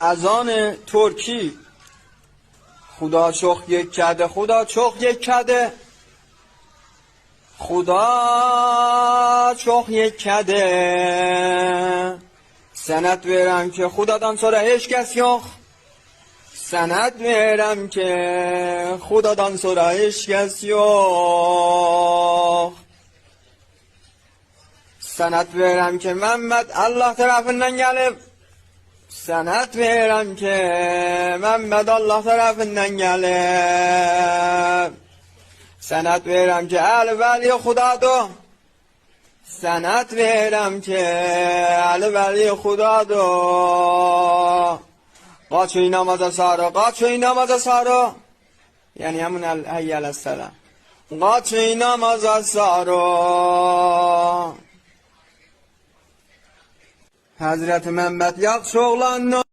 از آن ترکی خدا چخ یک کده، خدا چخ یک کده، خدا چخ یک کده. سند verem که خداdan sonra hiç kes yok. سند verem که خداdan sonra hiç kes yok. سند verem که Mehmet Allah tarafından gelip. Sənət verəm ki, Məmməd Allah tərəfindən gəlib. Sənət verəm ki, Əli Vəli Xudadır. Sənət verəm ki, Əli Vəli Xudadır. Qaç oynamaza sarı, qaç oynamaza sarı. Yəni həmin Həyyə ələs-sələ. Qaç oynamaza sarı. Həzrəti Məmməd yaxşı oğlandı.